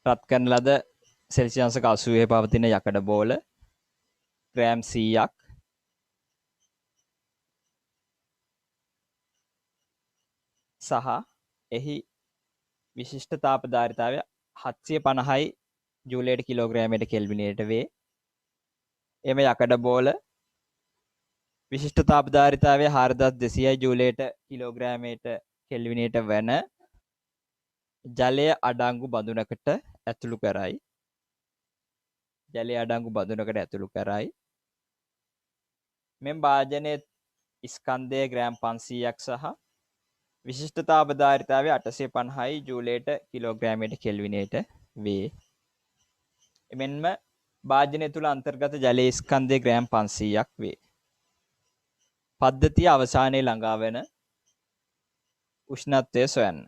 රත් කරන ලද සෙල්සියස් අංශක 80 පවතින යකඩ බෝල ග්‍රෑම් 100ක් සහ එහි විශිෂ්ට තාපධාරිතාවය 750යි ජූලයට කිලෝග්‍රෑමයට කෙල්විනයට වේ. එම යකඩ බෝල විශිෂ්ට තාපධාරිතාවය 4200යි ජූලයට කිලෝග්‍රෑමයට කෙල්විනයට වන ජලය අඩංගු බඳුනකට ඇතුළු කරයි. ජලය අඩංගු බඳුනකට ඇතුළු කරයි. මෙම භාජනයේ ස්කන්ධය ග්‍රෑම් 500ක් සහ විශිෂ්ට තාපධාරිතාවය 850යි ජූලයට කිලෝග්‍රෑමයට කෙල්විනයට වේ. එමෙන්ම භාජනය තුළ අන්තර්ගත ජලයේ ස්කන්ධය ග්‍රෑම් 500ක් වේ. පද්ධතිය අවසානයේ ළඟා වෙන උෂ්ණත්වය සොයන්න.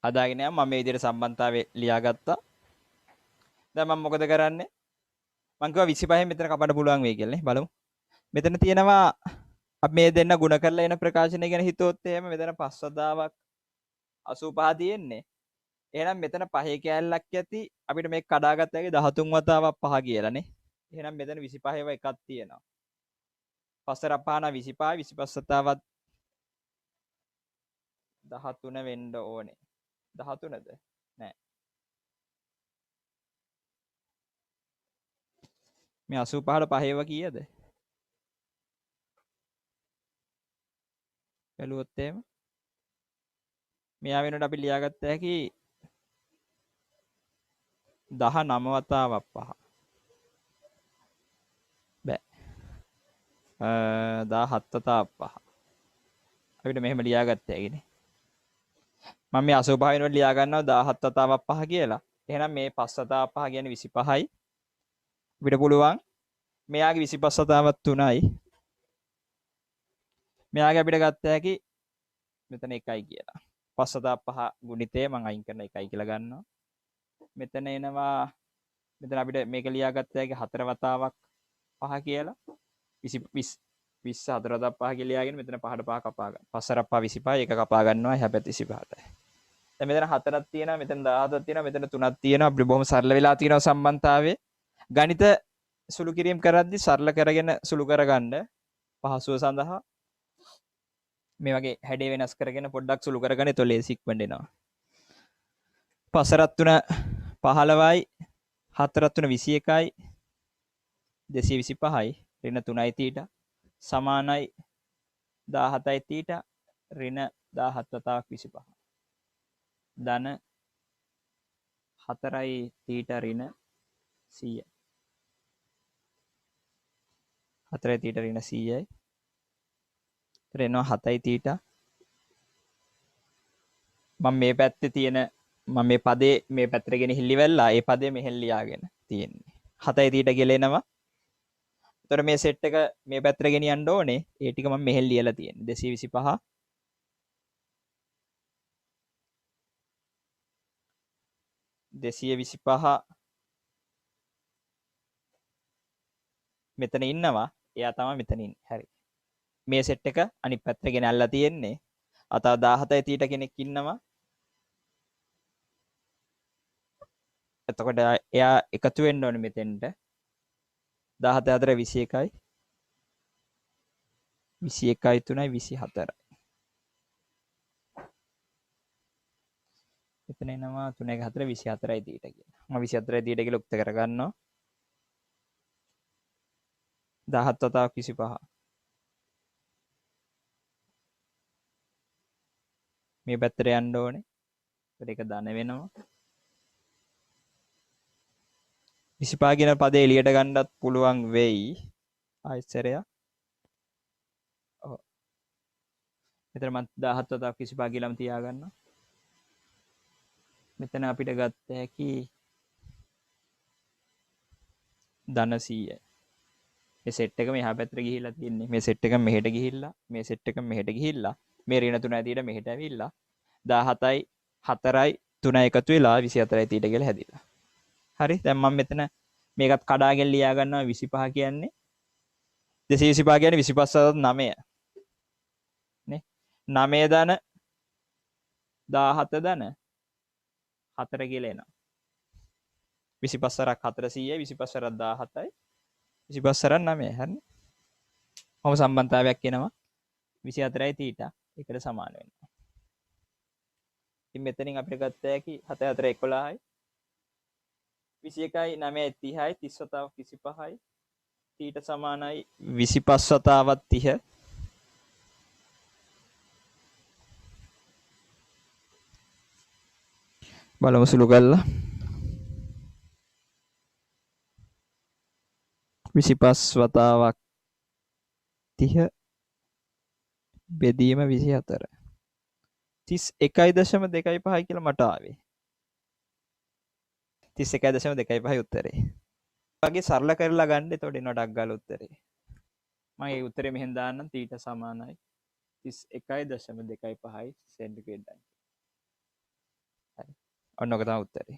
හදාගෙන යන්න මම මේ විදිහට සම්බන්ධතාවය ලියාගත්තා. දැන් මම මොකද කරන්නේ? මම කිව්වා 25න් මෙතන කපන්න පුළුවන් වෙයි කියලා නේ. බලමු. මෙතන තියෙනවා අපි මේ දෙන්න ಗುಣ කරලා එන ප්‍රකාශනය ගැන හිතුවොත් එහෙම මෙතන 5 වතාවක් 85 තියෙන්නේ. එහෙනම් මෙතන 5 කෑල්ලක් ඇති අපිට මේක කඩාගත්ත හැකි 13 වතාවක් 5 කියලානේ. එහෙනම් මෙතන 25ව එකක් තියෙනවා. 5 රපාන 25 25 වතාවක් 13 වෙන්න ඕනේ. 13ද? නෑ. මේ 85ට 5ව කීයද? බැලුවොත් එහෙම මෙයා වෙනකොට අපි ලියාගත්ත හැකි 19 වතාවක් 5. බෑ. 17 වතාවක් 5. අපිට මෙහෙම ලියාගත්ත හැකිනේ. මම මේ 85 වෙනකොට ලියා ගන්නවා 17 වතාවක් 5 කියලා. එහෙනම් මේ 5 වතාවක් 5 කියන්නේ 25යි. අපිට පුළුවන් මෙයාගේ 25 වතාවක් 3යි. මෙයාගේ අපිට ගත්ත හැකි මෙතන 1යි කියලා. 5 වතාවක් 5 ගුණිතය මම අයින් කරන 1යි කියලා ගන්නවා. මෙතන එනවා මෙතන අපිට මේක ලියාගත්ත හැකි 4 වතාවක් 5 කියලා. 20 24 වතාවක් 5 කියලා ලියාගෙන මෙතන 5ට 5 කපා ගන්න. 5 රප්පා 25 එක කපා ගන්නවා එහා පැත්තේ 25ට. දැන් මෙතන 4ක් තියෙනවා මෙතන 17ක් තියෙනවා මෙතන 3ක් තියෙනවා අපිට බොහොම සරල වෙලා තියෙනවා සම්බන්ධතාවය. ගණිත සුළු කිරීම කරද්දි සරල කරගෙන සුළු කරගන්න පහසුව සඳහා මේ වගේ හැඩේ වෙනස් කරගෙන පොඩ්ඩක් සුළු කරගෙන එතකොට ලේසි ඉක්මනට එනවා. 5 රත් 3 15යි 4 රත් 3 21යි 225යි ඍණ 3යි තීටා සමානයි 17යි තීටා ඍණ 17 වතාවක් 25. ධන 4යි තීටා ඍණ 100යි. 4යි තීටා ඍණ 100යි. එනවා 7යි තීටා. මම මේ පැත්තේ තියෙන මම මේ පදේ මේ පැත්තට ගෙනහිල්ලි වෙල්ලා ඒ පදේ මෙහෙන් ලියාගෙන තියෙන්නේ. 7යි තීටා කියලා එනවා. එතකොට මේ සෙට් එක මේ පැත්තට ගෙනියන්න ඕනේ. ඒ ටික මම මෙහෙන් ලියලා තියෙන්නේ. 225 225 මෙතන ඉන්නවා. එයා තමයි මෙතන ඉන්නේ. හරි. මේ සෙට් එක අනිත් පැත්තට ගෙනල්ලා තියෙන්නේ. අතව 17යි තීටා කෙනෙක් ඉන්නවා. එතකොට එයා එකතු වෙන්න ඕනේ මෙතෙන්ට. 17 4 21යි 21යි 3යි 24යි. එතන එනවා 3 1 4 24යි තීටා කියලා. මම 24යි තීටා කියලා උක්ත කරගන්නවා. 17 වතාවක් 25. මේ පැත්තට යන්න ඕනේ. ඒක ධන වෙනවා. 25 කියන පදේ එළියට ගන්නත් පුළුවන් වෙයි. ආයතරය. ඔව්. මෙතන මම 17 වතාවක් 25 කියලාම තියාගන්නවා. මෙතන අපිට ගත්ත හැකි ධන 100යි. මේ සෙට් එක මෙහා පැත්තට ගිහිල්ලා තියෙන්නේ. මේ සෙට් එක මෙහෙට ගිහිල්ලා, මේ සෙට් එක මෙහෙට ගිහිල්ලා, මේ ඍණ 3 ඇතියට මෙහෙට ඇවිල්ලා 17යි 4යි 3 එකතු වෙලා 24යි තීට කියලා හැදිලා. හරි. දැන් මම මෙතන මේකත් කඩාගෙන ලියා ගන්නවා 25 කියන්නේ 225 කියන්නේ 25 9 නේ. 9 ධන 17 ධන 4 කියලා එනවා. 25 වරක් 400යි 25 වරක් 17යි 25 වරක් 9යි හරිනේ. ඔහොම සම්බන්ධතාවයක් එනවා 24යි තීටා එකට සමාන වෙනවා. ඉතින් මෙතනින් අපිට ගත්ත හැකි 7 4 11යි 21යි 9යි 30යි 30 වතාවක් 25යි තීට සමානයි 25 වතාවක් 30 බලමු සුළු කරලා 25 වතාවක් 30 බෙදීම 24 31.25 කියලා මට ආවේ 31.25 උත්තරේ. වගේ සරල කරලා ගන්න එතකොට එනවා ඩක් ගාලා උත්තරේ. මම ඒ උත්තරේ මෙහෙන් දාන්නම් තීට සමානයි 31.25 සෙන්ටිග්‍රේඩ්. හරි. ඔන්න ඔක තමයි උත්තරේ.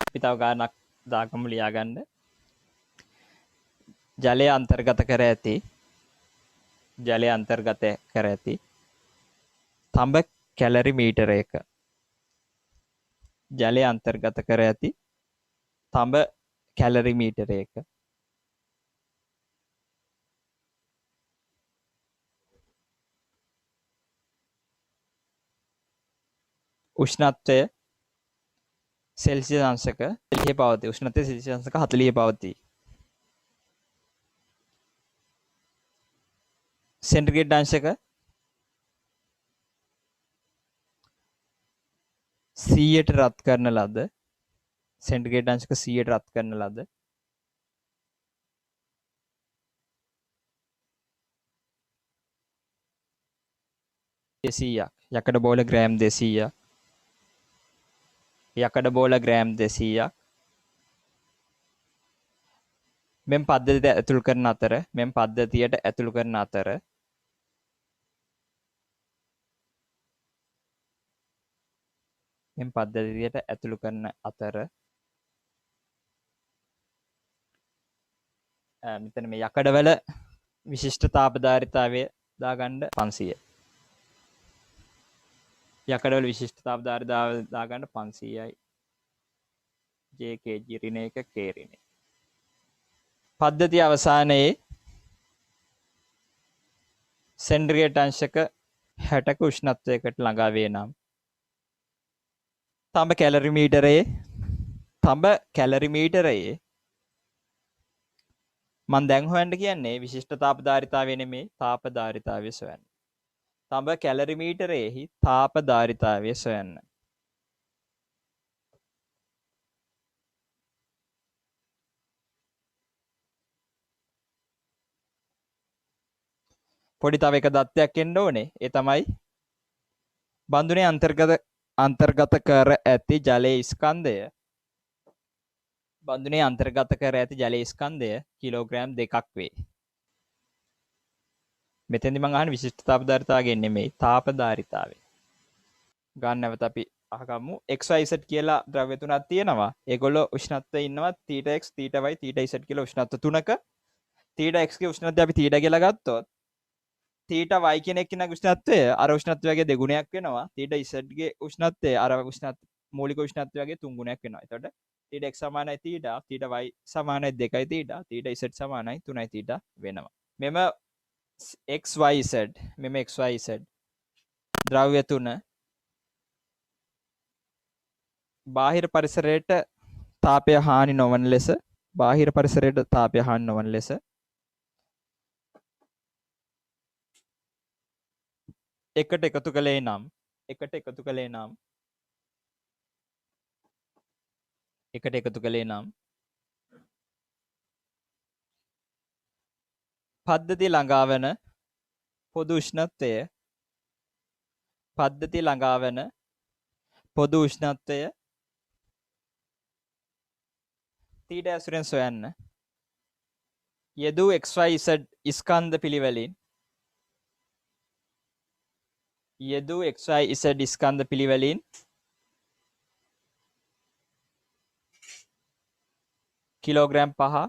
අපි තව ගානක් දාගමු ලියා ගන්න. ජලය අන්තර්ගත කර ඇති තඹ කැලරි මීටරයක ජලය අන්තර්ගත කර ඇති තඹ කැලරි මීටරයක උෂ්ණත්වය සෙල්සියස් අංශක 40 පවතී. උෂ්ණත්වය සෙල්සියස් අංශක 40 පවතී. සෙන්ටිග්‍රේඩ් අංශක 100ට රත් කරන ලද සෙන්ටිග්‍රේඩ් අංශක 100ට රත් කරන ලද යකඩ බෝල ග්‍රෑම් 200ක් යකඩ බෝල ග්‍රෑම් 200ක් මෙම පද්ධතියට ඇතුළු කරන අතර මෙතන මේ යකඩවල විශිෂ්ට තාපධාරිතාවය දාගන්න 500. යකඩවල විශිෂ්ට තාපධාරිතාවය දාගන්න 500යි. JKG ඍණ 1 K ඍණ 1. පද්ධතිය අවසානයේ සෙන්ටිග්‍රේඩ් අංශක 60ක උෂ්ණත්වයකට ළඟා වේ නම් තඹ කැලරි මීටරයේ මම දැන් හොයන්න කියන්නේ විශිෂ්ට තාපධාරිතාවය නෙමෙයි තාපධාරිතාවය සොයන්න. තඹ කැලරි මීටරයේහි තාපධාරිතාවය සොයන්න. පොඩි තව එක දත්තයක් එන්න ඕනේ. ඒ තමයි බඳුනේ අන්තර්ගත කර ඇති ජලයේ ස්කන්ධය කිලෝග්‍රෑම් 2ක් වේ. මෙතෙන්දි මම අහන්නේ විශිෂ්ට තාපධාරිතාවය නෙමෙයි තාපධාරිතාවය. ගන්න නැවත අපි අහගමු. XYZ කියලා ද්‍රව්‍ය තුනක් තියෙනවා. ඒගොල්ලෝ උෂ්ණත්වයේ ඉන්නවා θx, θy, θz කියලා උෂ්ණත්ව තුනක. θx ගේ උෂ්ණත්වය අපි θ කියලා ගත්තොත් θy කියන එක්කෙනාගේ උෂ්ණත්වය අර උෂ්ණත්වයගේ දෙගුණයක් වෙනවා. θz ගේ උෂ්ණත්වය අර මූලික උෂ්ණත්වයගේ 3 ගුණයක් වෙනවා. එතකොට θx සමානයි θ, θy සමානයි 2යි θ, θz සමානයි 3යි θ වෙනවා. මෙම XYZ ද්‍රව්‍ය තුන බාහිර පරිසරයට තාපය හානි නොවන ලෙස එකට එකතු කළේ නම් පද්ධතිය ළඟා වන පොදු උෂ්ණත්වය තීඩ ඇසුරෙන් සොයන්න. යෙදූ XYZ ස්කන්ධ පිළිවෙලින් කිලෝග්‍රෑම් 5,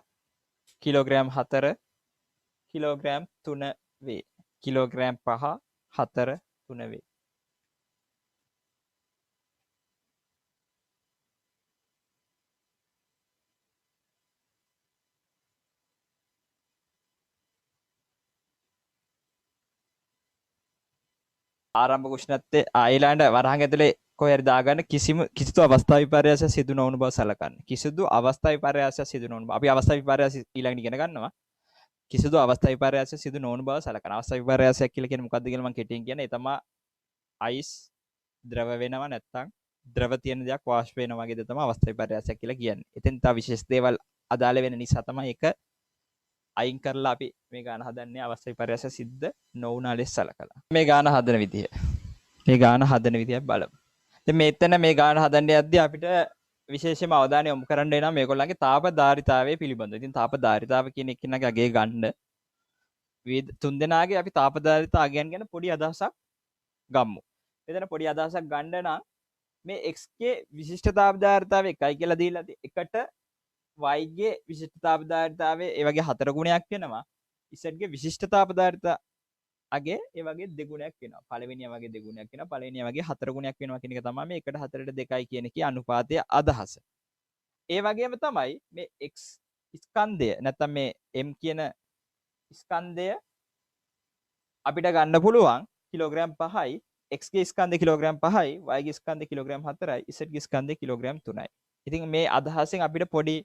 කිලෝග්‍රෑම් 4, කිලෝග්‍රෑම් 3 වේ. කිලෝග්‍රෑම් 5, 4, 3 වේ. ආරම්භක උෂ්ණත්වය ඊළඟ වරහන් ඇතුලේ කොහේ හරි දාගන්න කිසිදු අවස්ථා විපර්යාසයක් සිදු නොවන බව සලකන්න. කිසිදු අවස්ථා විපර්යාසයක් සිදු නොවන බව. අපි අවස්ථා විපර්යාස ඊළඟට ඉගෙන ගන්නවා. කිසිදු අවස්ථා විපර්යාසයක් සිදු නොවන බව සලකන. අවස්ථා විපර්යාසයක් කියලා කියන්නේ මොකක්ද කියලා මම කෙටියෙන් කියන්නේ. ඒ තමයි අයිස් ද්‍රව වෙනවා නැත්නම් ද්‍රව තියෙන දෙයක් වාෂ්ප වෙනවා වගේ දේ තමයි අවස්ථා විපර්යාසයක් කියලා කියන්නේ. එතෙන් තව විශේෂ දේවල් අදාළ වෙන නිසා තමයි ඒක අයින් කරලා අපි මේ ගාන හදන්නේ අවස්ථා විපර්යාසය සිද්ධ නොවුනා ලෙස සලකලා. මේ ගාන හදන විදිය. මේ ගාන හදන විදිය බලමු. දැන් මෙතන මේ ගාන හදන්න යද්දී අපිට විශේෂයෙන්ම අවධානය යොමු කරන්න වෙනවා මේගොල්ලන්ගේ තාපධාරිතාවය පිළිබඳව. ඉතින් තාපධාරිතාව කියන එකිනෙක අගේ ගන්න තුන් දෙනාගේ අපි තාපධාරිතා අගයන් ගැන පොඩි අදහසක් ගමු. මෙතන පොඩි අදහසක් ගන්න නම් මේ x ගේ විශිෂ්ට තාපධාරිතාවය 1යි කියලා දීලා එකට y ගේ විශිෂ්ට තාපධාරිතාවය ඒ වගේ 4 ගුණයක් වෙනවා. z ගේ විශිෂ්ට තාපධාරිතාව අගේ ඒ වගේ දෙගුණයක් වෙනවා. පළවෙනියා වගේ දෙගුණයක් වෙනවා. පළවෙනියා වගේ 4 ගුණයක් වෙනවා කියන එක තමයි මේ 1ට 4ට 2යි කියන එකේ අනුපාතයේ අදහස. ඒ වගේම තමයි මේ x ස්කන්ධය නැත්නම් මේ m කියන ස්කන්ධය අපිට ගන්න පුළුවන් කිලෝග්‍රෑම් 5යි. x ගේ ස්කන්ධය කිලෝග්‍රෑම් 5යි, y ගේ ස්කන්ධය කිලෝග්‍රෑම් 4යි, z ගේ ස්කන්ධය කිලෝග්‍රෑම් 3යි. ඉතින් මේ අදහසෙන් අපිට පොඩි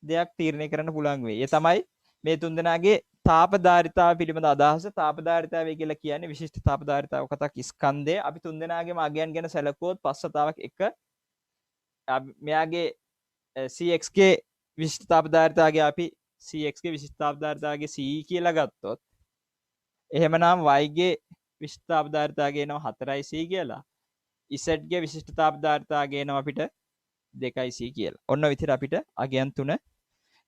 දෙයක් තීරණය කරන්න පුළුවන් වෙයි. ඒ තමයි මේ තුන්දෙනාගේ තාපධාරිතාව පිළිබඳ අදහස. තාපධාරිතාවය කියලා කියන්නේ විශිෂ්ට තාපධාරිතාව කතක් ස්කන්ධය. අපි තුන්දෙනාගේම අගයන් ගැන සැලකුවොත් පස්වතාවක් එක මෙයාගේ cx ගේ විශිෂ්ට තාපධාරිතාවගේ අපි cx ගේ විශිෂ්ට තාපධාරිතාවගේ ce කියලා ගත්තොත් එහෙමනම් y ගේ විශිෂ්ට තාපධාරිතාව ගේනවා 4යි c කියලා. z ගේ විශිෂ්ට තාපධාරිතාව ගේනවා අපිට 2යි c කියලා. ඔන්න ඔය විදිහට අපිට අගයන් තුන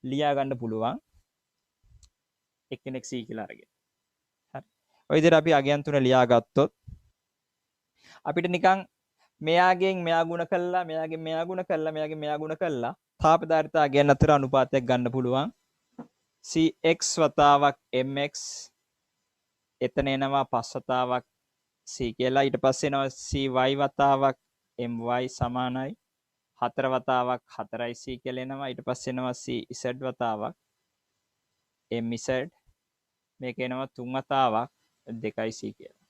ලියා ගන්න පුළුවන්. එක්කෙනෙක් c කියලා අරගෙන. හරි. ඔය විදිහට අපි අගයන් තුන ලියා ගත්තොත් අපිට නිකන් මෙයාගෙන් මෙයා ගුණ කළා, මෙයාගෙන් මෙයා ගුණ කළා, මෙයාගෙන් මෙයා ගුණ කළා තාපධාරිතාව අගයන් අතර අනුපාතයක් ගන්න පුළුවන්. cx වතාවක් mx එතන එනවා 5 වතාවක් c කියලා. ඊට පස්සේ එනවා cy වතාවක් my සමානයි 4 වතාවක් 4යි c කියලා එනවා. ඊට පස්සේ එනවා cz වතාවක් mz මේක එනවා 3 වතාවක් 2යි c කියලා.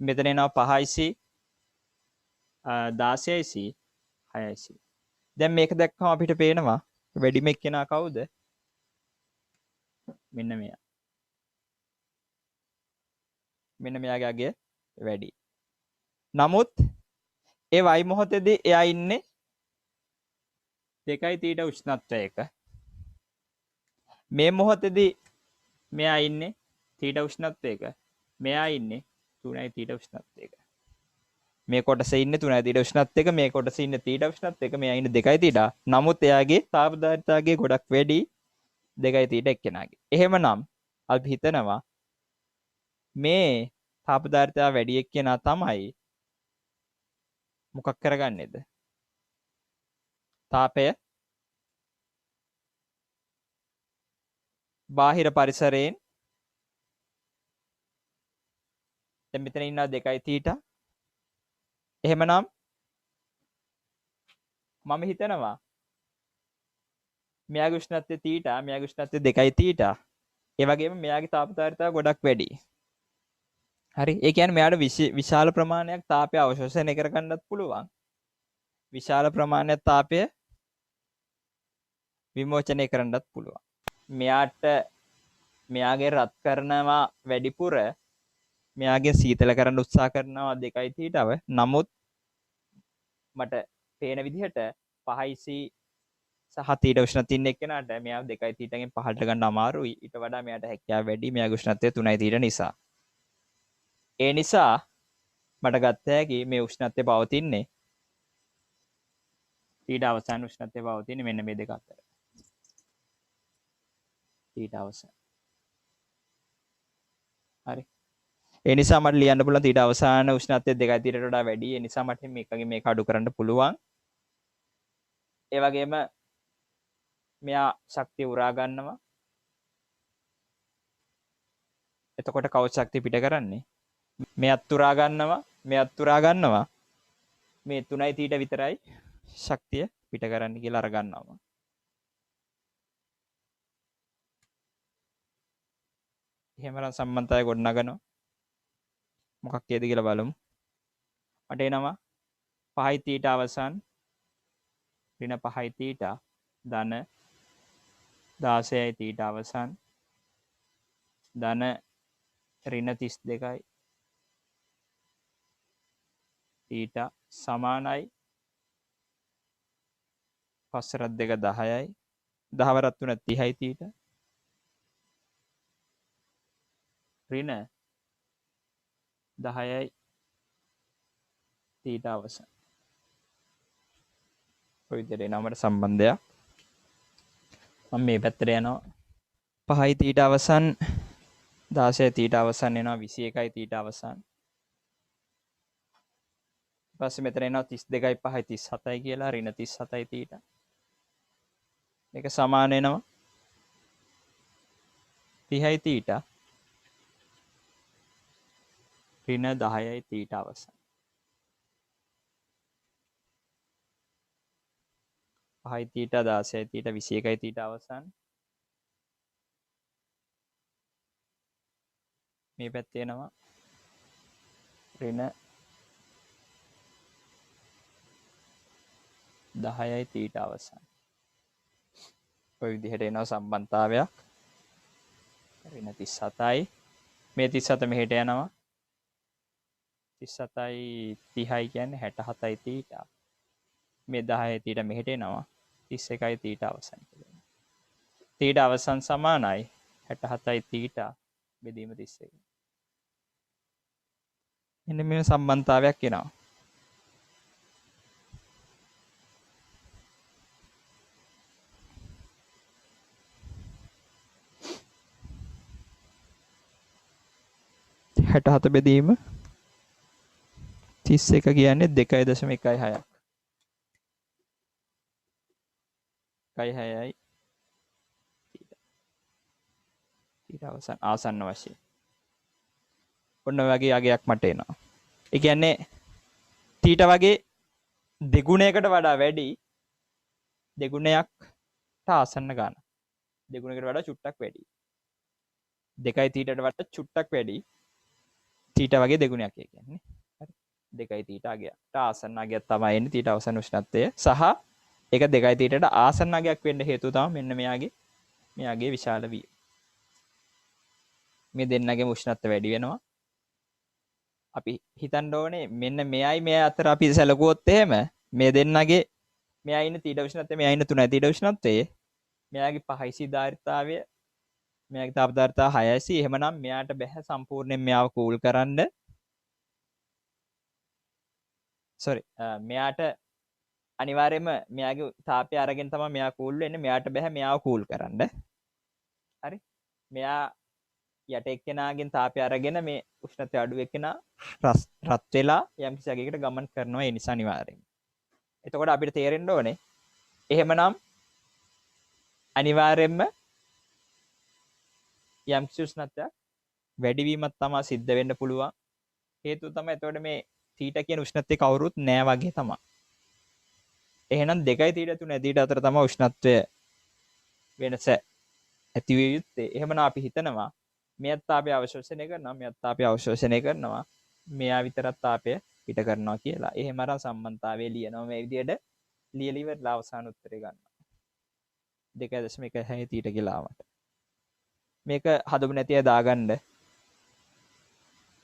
මෙතන එනවා 5යි c 16යි c 6යි c. දැන් මේක දැක්කම අපිට පේනවා වැඩිම එක්කෙනා කවුද? මෙන්න මෙයා. මෙන්න මෙයාගේ අගය වැඩි. නමුත් ඒ y මොහොතේදී එයා ඉන්නේ 2යි තීට උෂ්ණත්වයක. මේ මොහොතේදී මෙයා ඉන්නේ තීට උෂ්ණත්වයක. මෙයා ඉන්නේ 3යි තීට උෂ්ණත්වයක. මේ කොටසේ ඉන්නේ 3යි තීට උෂ්ණත්වයක. මේ කොටසේ ඉන්නේ තීට උෂ්ණත්වයක. මෙයා ඉන්නේ 2යි තීට. නමුත් එයාගේ තාපධාරිතාවගේ ගොඩක් වැඩි 2යි තීට එක්කෙනාගේ. එහෙමනම් අපි හිතනවා මේ තාපධාරිතාව වැඩි එක්කෙනා තමයි මොකක් කරගන්නේද? තාපය බාහිර පරිසරයෙන් දැන් මෙතන ඉන්නවා 2යි තීට. එහෙමනම් මම හිතනවා මෙයාගේ උෂ්ණත්වය තීට, මෙයාගේ උෂ්ණත්වය 2යි තීට. ඒ වගේම මෙයාගේ තාපධාරිතාව ගොඩක් වැඩි. හරි. ඒ කියන්නේ මෙයාට විශාල ප්‍රමාණයක් තාපය අවශෝෂණය කරගන්නත් පුළුවන්. විශාල ප්‍රමාණයක් තාපය විමෝචනය කරන්නත් පුළුවන්. මෙයාට මෙයාගේ රත් කරනවා වැඩිපුර මෙයාගේ සීතල කරන්න උත්සාහ කරනවා 2යි තීටව. නමුත් මට පේන විදිහට 5යි c සහ තීට උෂ්ණත්වය ඉන්න එක්කෙනාට මෙයා 2යි තීටගෙන් පහළට ගන්න අමාරුයි. ඊට වඩා මෙයාට හැකියාව වැඩි මෙයාගේ උෂ්ණත්වය 3යි තීට නිසා. ඒ නිසා මට ගත්ත හැකි මේ උෂ්ණත්වය පවතින්නේ ඊට අවසාන උෂ්ණත්වය පවතින්නේ මෙන්න මේ දෙක අතර. ඊට අවසාන. හරි. ඒ නිසා මට ලියන්න පුළුවන් ඊට අවසාන උෂ්ණත්වය 2යි තීටට වඩා වැඩි. ඒ නිසා මට මේකගේ මේක අඩු කරන්න පුළුවන්. ඒ වගේම මෙයා ශක්තිය උරා ගන්නවා. එතකොට කවුද ශක්තිය පිට කරන්නේ? මෙයත් උරා ගන්නවා, මෙයත් උරා ගන්නවා. මේ 3යි තීට විතරයි ශක්තිය පිට කරන්න කියලා අර ගන්නවා. එහෙමනම් සම්බන්ධතාවය ගොඩනගනවා. මොකක් කියද කියලා බලමු. මට එනවා 5යි තීටා අවසන් ඍණ 5යි තීටා ධන 16යි තීටා අවසන් ධන ඍණ 32යි තීටා සමානයි 5 + 2 10යි 10 + 3 30යි තීටා ඍණ 10යි තීටා අවසන් ඔය විදිහට එනවට සම්බන්ධයක් මම මේ පැත්තට යනවා 5යි තීටා අවසන් 16යි තීටා අවසන් එනවා 21යි තීටා අවසන් ඊපස්සේ මෙතන එනවා 32යි 5යි 37යි කියලා ඍණ 37යි තීටා මේක සමාන වෙනවා 30යි තීටා ඍණ 10යි තීටා අවසන් 5යි තීටා 16යි තීටා 21යි තීටා අවසන් මේ පැත්තේ එනවා ඍණ 10යි තීටා අවසන් ඔය විදිහට එනවා සම්බන්ධතාවයක් ඍණ 37යි මේ 37 මෙහෙට යනවා 37යි 30යි කියන්නේ 67යි තීටා මේ 10යි තීටා මෙහෙට එනවා 31යි තීටා අවසන් කියලා තීටා අවසන් සමානයි 67යි තීටා බෙදීම 31 එන්න මේ සම්බන්ධතාවයක් එනවා හැට හත බෙදීම 31 කියන්නේ 2.16ක් 1.6යි ඊට අවසන් ආසන්න වශයෙන් ඔන්න ඔය වගේ අගයක් මට එනවා ඒ කියන්නේ තීට වගේ දෙගුණයකට වඩා වැඩි දෙගුණයක්ට ආසන්න ගන්න දෙගුණයකට වඩා චුට්ටක් වැඩි 2යි තීටට වඩා චුට්ටක් වැඩි තීට වගේ දෙගුණයක් කියන්නේ හරි 2යි තීට අගයට ආසන්න අගයක් තමයි එන්නේ තීට අවසන් උෂ්ණත්වය සහ ඒක 2යි තීටට ආසන්න අගයක් වෙන්න හේතුව තමයි මෙන්න මෙයාගේ විශාල වීම මේ දෙන්නගේ උෂ්ණත්වය වැඩි වෙනවා අපි හිතන්න ඕනේ මෙන්න මෙයයි මෙය අතර අපි සැලකුවොත් එහෙම මේ දෙන්නගේ මෙයා ඉන්න තීට උෂ්ණත්වය මෙයා ඉන්න 3යි තීට උෂ්ණත්වයේ මෙයාගේ 5යි සිද්ධාර්ථතාවය මෙයාගේ තාපදාර්ථතාව 6යි එහෙමනම් මෙයාට බෑ සම්පූර්ණයෙන් මෙයාව කූල් කරන්න මෙයාට අනිවාර්යයෙන්ම මෙයාගේ තාපය අරගෙන තමයි මෙයා කූල් වෙන්නේ මෙයාට බෑ මෙයාව කූල් කරන්න හරි මෙයා යට එක්කෙනාගෙන් තාපය අරගෙන මේ උෂ්ණත්වය අඩු එක්කෙනා රත් වෙලා යම්කිසි අගයකට ගමන් කරනවා ඒ නිසා අනිවාර්යෙන්. එතකොට අපිට තේරෙන්න ඕනේ එහෙමනම් අනිවාර්යෙන්ම යම්කිසි උෂ්ණත්වයක් වැඩිවීමක් තමයි සිද්ධ වෙන්න පුළුවන්. හේතුව තමයි එතකොට මේ තීටා කියන උෂ්ණත්වය කවුරුත් නෑ වගේ තමයි. එහෙනම් 2යි තීටා 3යි තීටා අතර තමයි උෂ්ණත්වය වෙනස ඇති විය යුත්තේ. එහෙමනම් අපි හිතනවා මෙයත් තාපය අවශෝෂණය කරනවා මෙයත් තාපය අවශෝෂණය කරනවා මෙයා විතරක් තාපය පිට කරනවා කියලා. එහෙම අරන් සම්බන්ධතාවය ලියනවා මේ විදිහට ලියලා ඉවරලා අවසාන උත්තරේ ගන්නවා. 2.16 තීටා කියලා ආවට. මේක හදපු නැති අය දාගන්න.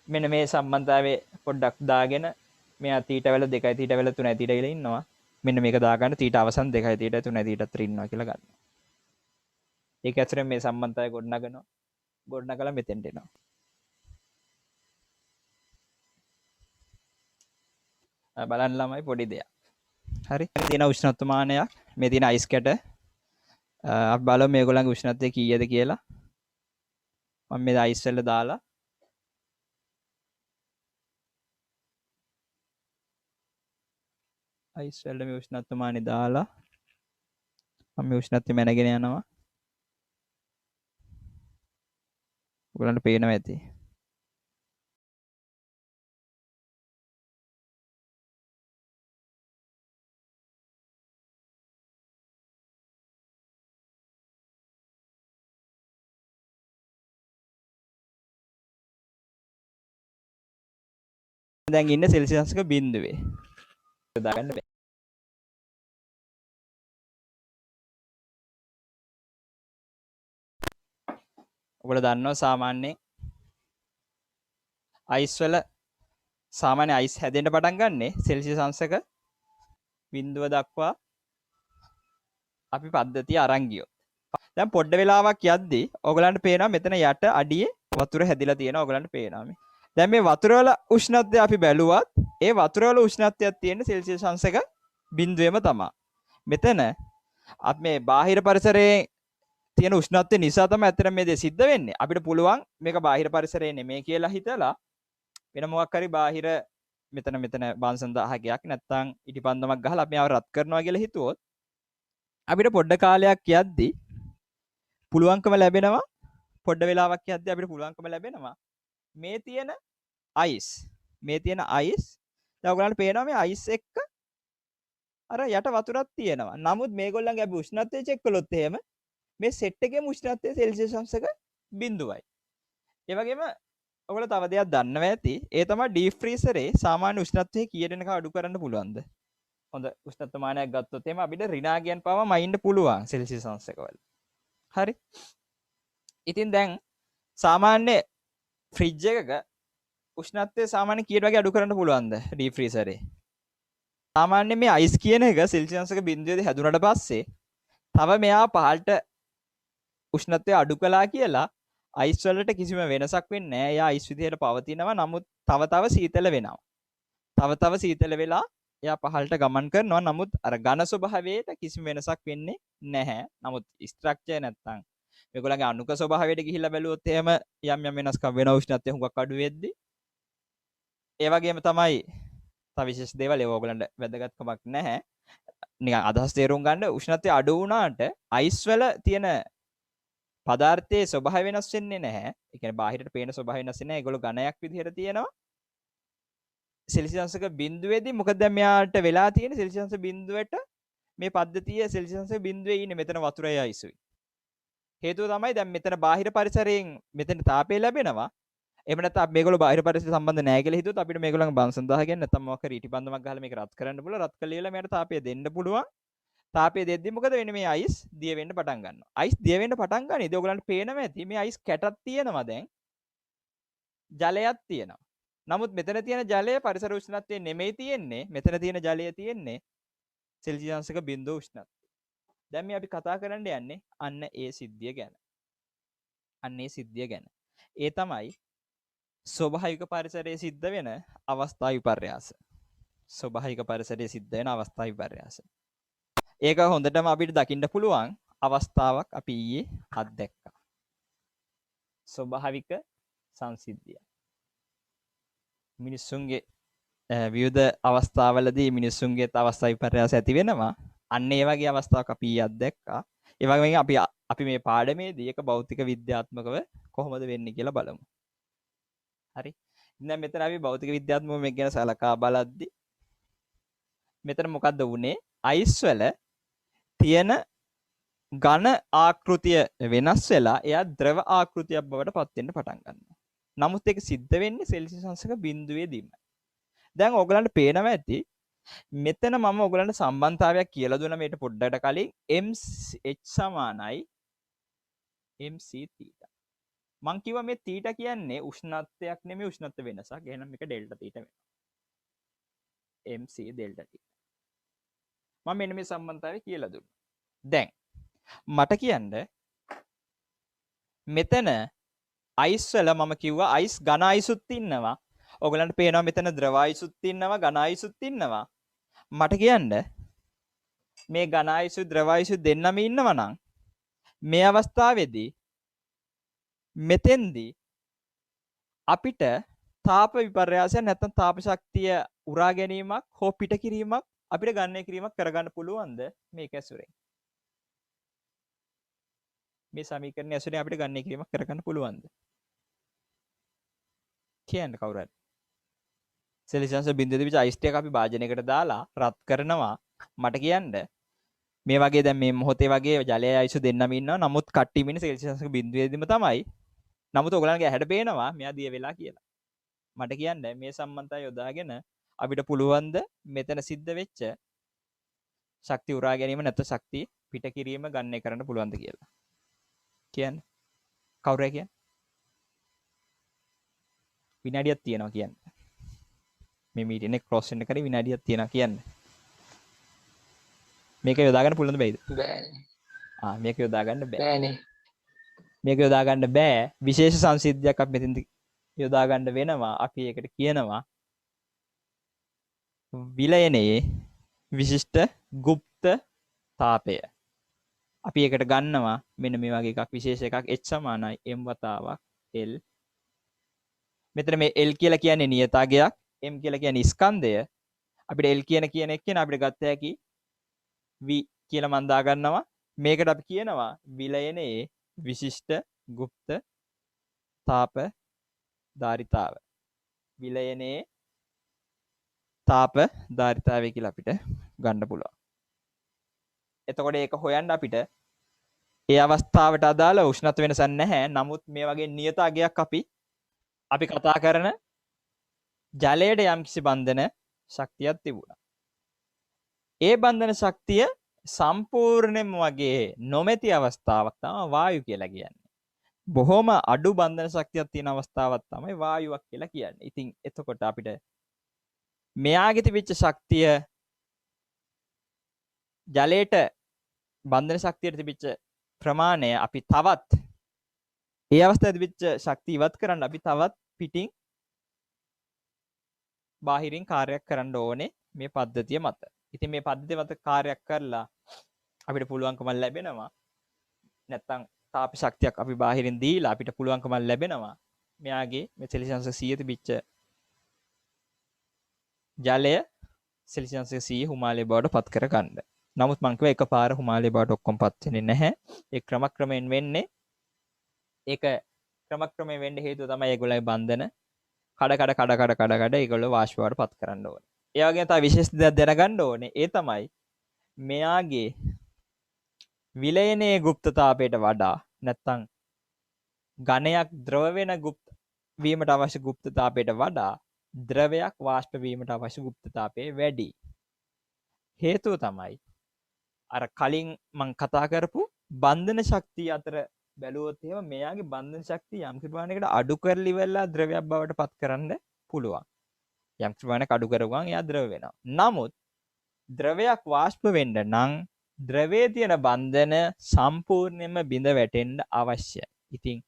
මෙන්න මේ සම්බන්ධතාවයේ පොඩ්ඩක් දාගෙන මෙයා තීටා වල 2යි තීටා වල 3යි තීටා කියලා ඉන්නවා. මෙන්න මේක දාගන්න තීටා අවසන් 2යි තීටා 3යි තීටා 3 ඉන්නවා කියලා ගන්නවා. ඒක ඇතුලේ මේ සම්බන්ධතාවය ගොඩනගනවා. ගොඩනගලා මෙතෙන්ට එනවා. බලන්න ළමයි පොඩි දෙයක්. හරි. තියෙන උෂ්ණත්වමානයක් මේ තියෙන අයිස් කැට අපි බලමු මේගොල්ලන්ගේ උෂ්ණත්වය කීයද කියලා. මම මේ අයිස් වල දාලා අයිස් වල මේ උෂ්ණත්වමානය දාලා මම මේ උෂ්ණත්වය මැනගෙන යනවා. ඔයගලන්ට පේනවා ඇති. දැන් ඉන්නේ සෙල්සියස් අංශක බිඳුවේ. දාගන්න බෑ. ඔයගොල්ලෝ දන්නවා සාමාන්‍යයෙන් අයිස් වල සාමාන්‍ය අයිස් හැදෙන්න පටන් ගන්නෙ සෙල්සියස් අංශක බිඳුව දක්වා අපි පද්ධතිය අරන් ගියොත්. දැන් පොඩ්ඩ වෙලාවක් යද්දී ඔයගලන්ට පේනවා මෙතන යට අඩියේ වතුර හැදිලා තියෙනවා ඔයගලන්ට පේනවා මේ. දැන් මේ වතුර වල උෂ්ණත්වය අපි බැලුවත් ඒ වතුර වල උෂ්ණත්වයක් තියෙන්නේ සෙල්සියස් අංශක බිඳුවෙම තමයි. මෙතන අපි මේ බාහිර පරිසරයේ තියෙන උෂ්ණත්වය නිසා තමයි ඇත්තටම මේ දේ සිද්ධ වෙන්නේ. අපිට පුළුවන් මේක බාහිර පරිසරයේ නෙමෙයි කියලා හිතලා වෙන මොකක් හරි බාහිර මෙතන බාන්සන් 1000ක් නැත්තම් ඉටිපන්දමක් ගහලා අපි ආව රත් කරනවා කියලා හිතුවොත් අපිට පොඩ්ඩ කාලයක් යද්දී පුළුවන්කම ලැබෙනවා පොඩ්ඩ වෙලාවක් යද්දී අපිට පුළුවන්කම ලැබෙනවා මේ තියෙන අයිස් දැන් ඔයගලන්ට පේනවා මේ අයිස් එක්ක අර යට වතුරක් තියෙනවා. නමුත් මේගොල්ලන්ගේ අපි උෂ්ණත්වය චෙක් කළොත් එහෙම මේ සෙට් එකේම උෂ්ණත්වය සෙල්සියස් අංශක 0යි. ඒ වගේම ඔයගොල්ලෝ තව දෙයක් දන්නවා ඇති. ඒ තමයි ඩීප් ෆ්‍රීසරේ සාමාන්‍ය උෂ්ණත්වය කීයට එනකම් අඩු කරන්න පුළුවන්ද? හොඳ උෂ්ණත්ව මානයක් ගත්තොත් එහෙම අපිට ඍණාගයන් පවා මයින්ඩ් පුළුවන් සෙල්සියස් අංශකවල. හරි. ඉතින් දැන් සාමාන්‍ය ෆ්‍රිජ් එකක උෂ්ණත්වය සාමාන්‍ය කීයට වගේ අඩු කරන්න පුළුවන්ද ඩීප් ෆ්‍රීසරේ? සාමාන්‍ය මේ අයිස් කියන එක සෙල්සියස් අංශක 0දී හැදුනට පස්සේ තව මෙයා පහළට උෂ්ණත්වය අඩු කළා කියලා අයිස් වලට කිසිම වෙනසක් වෙන්නේ නැහැ. එයා අයිස් විදිහට පවතිනවා. නමුත් තව සීතල වෙනවා. තව සීතල වෙලා එයා පහළට ගමන් කරනවා. නමුත් අර ඝන ස්වභාවයට කිසිම වෙනසක් වෙන්නේ නැහැ. නමුත් ස්ට්‍රක්චර් නැත්තම් මේගොල්ලන්ගේ අණුක ස්වභාවයට ගිහිල්ලා බැලුවොත් එහෙම යම් වෙනස්කම් වෙන උෂ්ණත්වය හුඟක් අඩු වෙද්දී ඒ වගේම තමයි තව විශේෂ දේවල් ඒව ඔයගොල්ලන්ට වැදගත්කමක් නැහැ. නිකන් අදහස් තේරුම් ගන්න උෂ්ණත්වය අඩු වුණාට අයිස් වල තියෙන පදාර්ථයේ ස්වභාවය වෙනස් වෙන්නේ නැහැ. ඒ කියන්නේ බාහිරට පේන ස්වභාවය වෙනස් වෙන්නේ නැහැ. ඒගොල්ලෝ ඝනයක් විදිහට තියෙනවා. සෙල්සියස් අංශක 0ෙදී මොකද දැන් මෙයාට වෙලා තියෙන්නේ සෙල්සියස් අංශක 0ට මේ පද්ධතිය සෙල්සියස් අංශක 0 ඉන්නේ මෙතන වතුරයි අයිසුයි. හේතුව තමයි දැන් මෙතන බාහිර පරිසරයෙන් මෙතන තාපය ලැබෙනවා. එහෙම නැත්නම් අපි මේගොල්ලෝ බාහිර පරිසරය සම්බන්ධ නැහැ කියලා හිතුවොත් අපිට මේගොල්ලන්ගේ බන්සන් 1000 නැත්නම් මොකක් හරි ඊටිපන්දමක් ගහලා මේක රත් කරන්න පුළුවන්. රත් කළේ මෙයාට තාපය දෙන්න පුළුවන්. තාපය දෙද්දි මොකද වෙන්නේ? මේ අයිස් දිය වෙන්න පටන් ගන්නවා. අයිස් දිය වෙන්න පටන් ගන්නේදී ඔයගලන්ට පේනවා ඇති මේ අයිස් කැටක් තියෙනවා දැන්. ජලයක් තියෙනවා. නමුත් මෙතන තියෙන ජලය පරිසර උෂ්ණත්වයේ නෙමෙයි තියෙන්නේ. මෙතන තියෙන ජලය තියෙන්නේ සෙල්සියස් අංශක 0 උෂ්ණත්වය. දැන් මේ අපි කතා කරන්න යන්නේ අන්න ඒ සිද්ධිය ගැන. ඒ තමයි ස්වභාවික පරිසරයේ සිද්ධ වෙන අවස්ථා විපර්යාස. ඒක හොඳටම අපිට දකින්න පුළුවන් අවස්ථාවක් අපි ඊයේ අත්දැක්කා. ස්වභාවික සංසිද්ධිය. මිනිසුන්ගේ විවිධ අවස්ථාවලදී මිනිසුන්ගේ අවස්ථා විපර්යාස ඇති වෙනවා. අන්න ඒ වගේ අවස්ථාවක් අපි ඊයේ අත්දැක්කා. ඒ වගේම අපි මේ පාඩමේදී ඒක භෞතික විද්‍යාත්මකව කොහොමද වෙන්නේ කියලා බලමු. හරි. දැන් මෙතන අපි භෞතික විද්‍යාත්මකව මේක ගැන සලකා බලද්දී මෙතන මොකද්ද වුනේ? අයිස් වල තියෙන ඝන ආකෘතිය වෙනස් වෙලා එයා ද්‍රව ආකෘතියක් බවට පත් වෙන්න පටන් ගන්නවා. නමුත් ඒක සිද්ධ වෙන්නේ සෙල්සියස් අංශක 0ෙදීමයි. දැන් ඕගලන්ට පේනවා ඇති මෙතන මම ඕගලන්ට සම්බන්ධතාවයක් කියලා දුන්නා මේට පොඩ්ඩකට කලින් mh සමානයි mc θ. මං කිව්වා මේ θ කියන්නේ උෂ්ණත්වයක් නෙමෙයි උෂ්ණත්ව වෙනසක්. එහෙනම් මේක ඩෙල්ටා θ වෙනවා. mc delta θ. මම මෙන්න මේ සම්බන්ධතාවය කියලා දුන්නා. දැන් මට කියන්න මෙතන අයිස් වල මම කිව්වා අයිස් ඝන අයිසුත් ඉන්නවා. ඔයගලන්ට පේනවා මෙතන ද්‍රව අයිසුත් ඉන්නවා ඝන අයිසුත් ඉන්නවා. මට කියන්න මේ ඝන අයිසු ද්‍රව අයිසු දෙන්නම ඉන්නවා නම් මේ අවස්ථාවේදී මෙතෙන්දී අපිට තාප විපර්යාසයක් නැත්නම් තාප ශක්තිය උරා ගැනීමක් හෝ පිට කිරීමක් අපිට ගණනය කිරීමක් කරගන්න පුළුවන්ද මේක ඇසුරෙන්? මේ සමීකරණය ඇසුරෙන් අපිට ගණනය කිරීමක් කරගන්න පුළුවන්ද? කියන්න කවුරු හරි. සෙල්සියස් 0 තිබිච්ච අයිස් ටික අපි භාජනයකට දාලා රත් කරනවා. මට කියන්න මේ වගේ දැන් මේ මොහොතේ වගේ ජලයේ අයිස් දෙන්නම ඉන්නවා. නමුත් කට්ටියම ඉන්නේ සෙල්සියස් 0 ෙදිම තමයි. නමුත් ඔයගලන්ගේ ඇහැට පේනවා මෙයා දිය වෙලා කියලා. මට කියන්න මේ සම්බන්ධතාවය යොදාගෙන අපිට පුළුවන් ද මෙතන සිද්ධ වෙච්ච ශක්තිය උරා ගැනීම නැත්නම් ශක්තිය පිට කිරීම ගන්න කරන්න පුළුවන්ද කියලා. කියන්නේ කවුරු කියන්නේ? විනාඩියක් තියෙනවා කියන්නේ. මේ මීටින් එක ක්‍රොස් වෙන්න කරේ විනාඩියක් තියෙනවා කියන්නේ. මේක යොදා ගන්න පුළුවන්ද බැයිද? බෑනේ. මේක යොදා ගන්න බෑ. බෑනේ. මේක යොදා ගන්න බෑ. විශේෂ සංසිද්ධියක් අපි මෙතෙන්ද යොදා ගන්න වෙනවා. අපි ඒකට කියනවා විලයනයේ විශිෂ්ට গুপ্ত තාපය. අපි ඒකට ගන්නවා මෙන්න මේ වගේ එකක් විශේෂ එකක් h සමානයි m වතාවක් l. මෙතන මේ l කියලා කියන්නේ නියතාගයක්, m කියලා කියන්නේ ස්කන්ධය. අපිට l කියන එක අපිට ගත්ත හැකි v කියලා මම දා ගන්නවා. මේකට අපි කියනවා විලයනයේ විශිෂ්ට গুপ্ত තාප ධාරිතාව. විලයනයේ තාප ධාරිතාවය කියලා අපිට ගන්න පුළුවන්. එතකොට ඒක හොයන්න අපිට ඒ අවස්ථාවට අදාළ උෂ්ණත්ව වෙනසක් නැහැ. නමුත් මේ වගේ නියත අගයක් අපි කතා කරන ජලයට යම්කිසි බන්ධන ශක්තියක් තිබුණා. ඒ බන්ධන ශක්තිය සම්පූර්ණයෙන්ම වගේ නොමැති අවස්ථාවක් තමයි වායු කියලා කියන්නේ. බොහොම අඩු බන්ධන ශක්තියක් තියෙන අවස්ථාවක් තමයි වායුවක් කියලා කියන්නේ. ඉතින් එතකොට අපිට මෙයාගේ තිබිච්ච ශක්තිය ජලයට බන්ධන ශක්තියට තිබිච්ච ප්‍රමාණය අපි තවත් ඒ අවස්ථාවේ තිබිච්ච ශක්තිය ඉවත් කරන්න අපි තවත් පිටින් බාහිරින් කාර්යයක් කරන්න ඕනේ මේ පද්ධතිය මත. ඉතින් මේ පද්ධතිය මත කාර්යයක් කරලා අපිට පුළුවන්කම ලැබෙනවා. නැත්තම් තාප ශක්තියක් අපි බාහිරින් දීලා අපිට පුළුවන්කම ලැබෙනවා. මෙයාගේ මේ සෙල්සියස් 100 තිබිච්ච ජලය සෙල්සියස් 100 හිමාලය බවට පත් කර ගන්න. නමුත් මම කිව්වා එකපාර හිමාලය බවට ඔක්කොම පත් වෙන්නේ නැහැ. ඒ ක්‍රමක්‍රමයෙන් වෙන්නේ. ඒක ක්‍රමක්‍රමයෙන් වෙන්න හේතුව තමයි ඒගොල්ලන්ගේ බන්ධන කඩ ඒගොල්ලෝ වාෂ්ප බවට පත් කරන්න ඕනේ. ඒ වගේම තව විශේෂ දෙයක් දැනගන්න ඕනේ. ඒ තමයි මෙයාගේ විලයනයේ গুপ্তතාවයට වඩා නැත්තම් ඝනයක් ද්‍රව වෙන গুপ্ত වීමට අවශ්‍ය গুপ্তතාවයට වඩා ද්‍රවයක් වාෂ්ප වීමට අවශ්‍ය গুপ্তතාවය වැඩි. හේතුව තමයි අර කලින් මම කතා කරපු බන්ධන ශක්තිය අතර බැලුවොත් එහෙම මෙයාගේ බන්ධන ශක්තිය යම් ප්‍රමාණයකට අඩු කරලා ඉවරලා ද්‍රවයක් බවට පත් කරන්න පුළුවන්. යම් ප්‍රමාණයක අඩු කරුවාන් එයා ද්‍රව වෙනවා. නමුත් ද්‍රවයක් වාෂ්ප වෙන්න නම් ද්‍රවයේ තියෙන බන්ධන සම්පූර්ණයෙන්ම බිඳ වැටෙන්න අවශ්‍යයි. ඉතින්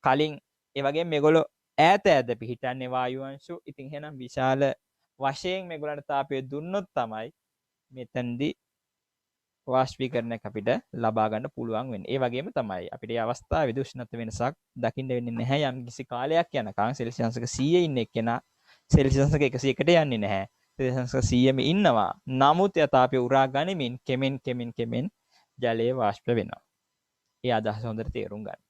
කලින් ඒ වගේම මේගොල්ලෝ ඈත පිහිටන්නේ වායු අංශු. ඉතින් එහෙනම් විශාල වශයෙන් මේගොල්ලන්ට තාපය දුන්නොත් තමයි මෙතනදී වාෂ්පීකරණයක් අපිට ලබා ගන්න පුළුවන් වෙන්නේ. ඒ වගේම තමයි අපිට මේ අවස්ථාවේදී උෂ්ණත්ව වෙනසක් දකින්න වෙන්නේ නැහැ. යම් කිසි කාලයක් යනකම් සෙල්සියස් 100 ඉන්න එක්කෙනා සෙල්සියස් 100කට යන්නේ නැහැ. සෙල්සියස් 100ෙම ඉන්නවා. නමුත් එයා තාපය උරා ගනිමින් කෙමෙන් ජලයේ වාෂ්ප වෙනවා. ඒ අදහස හොඳට තේරුම් ගන්න.